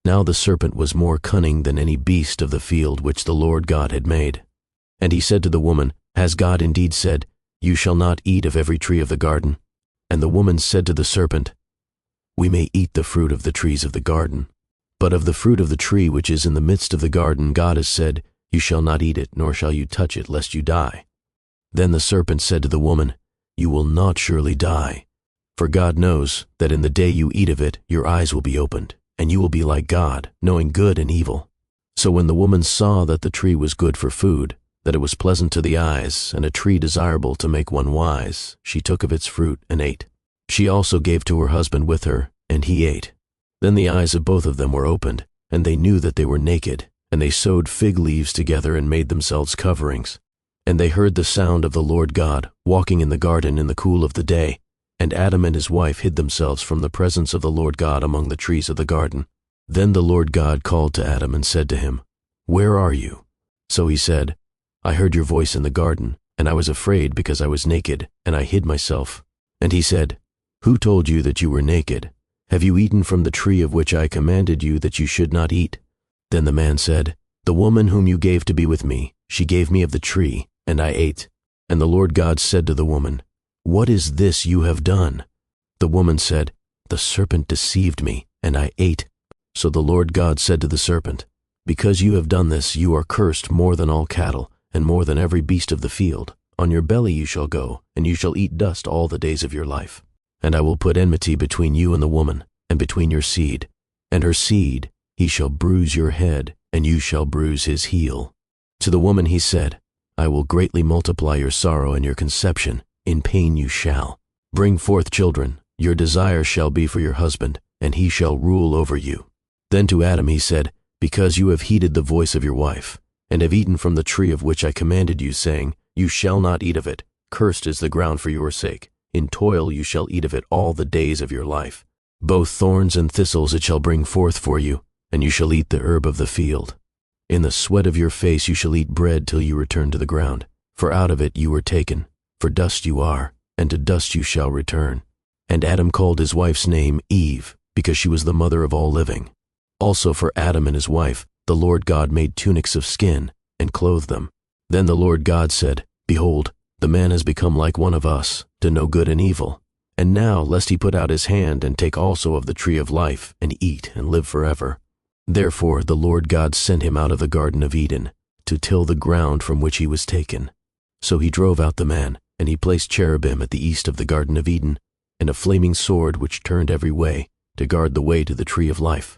Now the serpent was more cunning than any beast of the field which the Lord God had made. And he said to the woman, Has God indeed said, You shall not eat of every tree of the garden? And the woman said to the serpent, We may eat the fruit of the trees of the garden, but of the fruit of the tree which is in the midst of the garden God has said, You shall not eat it, nor shall you touch it, lest you die. Then the serpent said to the woman, You will not surely die, for God knows that in the day you eat of it, your eyes will be opened, and you will be like God, knowing good and evil. So when the woman saw that the tree was good for food, that it was pleasant to the eyes, and a tree desirable to make one wise, she took of its fruit and ate. She also gave to her husband with her, and he ate. Then the eyes of both of them were opened, and they knew that they were naked, and they sewed fig leaves together and made themselves coverings. And they heard the sound of the Lord God walking in the garden in the cool of the day, and Adam and his wife hid themselves from the presence of the Lord God among the trees of the garden. Then the Lord God called to Adam and said to him, Where are you? So he said, I heard your voice in the garden, and I was afraid because I was naked, and I hid myself. And he said, Who told you that you were naked? Have you eaten from the tree of which I commanded you that you should not eat? Then the man said, The woman whom you gave to be with me, she gave me of the tree, and I ate. And the Lord God said to the woman, What is this you have done? The woman said, The serpent deceived me, and I ate. So the Lord God said to the serpent, Because you have done this, you are cursed more than all cattle, and more than every beast of the field. On your belly you shall go, and you shall eat dust all the days of your life. And I will put enmity between you and the woman, and between your seed, and her seed. He shall bruise your head, and you shall bruise his heel. To the woman he said, I will greatly multiply your sorrow and your conception. In pain you shall bring forth children. Your desire shall be for your husband, and he shall rule over you. Then to Adam he said, Because you have heeded the voice of your wife, and have eaten from the tree of which I commanded you, saying, You shall not eat of it. Cursed is the ground for your sake. In toil you shall eat of it all the days of your life. Both thorns and thistles it shall bring forth for you, and you shall eat the herb of the field. In the sweat of your face you shall eat bread till you return to the ground, for out of it you were taken. For dust you are, and to dust you shall return. And Adam called his wife's name Eve, because she was the mother of all living. Also for Adam and his wife, the Lord God made tunics of skin, and clothed them. Then the Lord God said, Behold, the man has become like one of us, to know good and evil. And now, lest he put out his hand and take also of the tree of life, and eat and live forever. Therefore the Lord God sent him out of the Garden of Eden, to till the ground from which he was taken. So he drove out the man, and he placed cherubim at the east of the Garden of Eden, and a flaming sword which turned every way, to guard the way to the tree of life.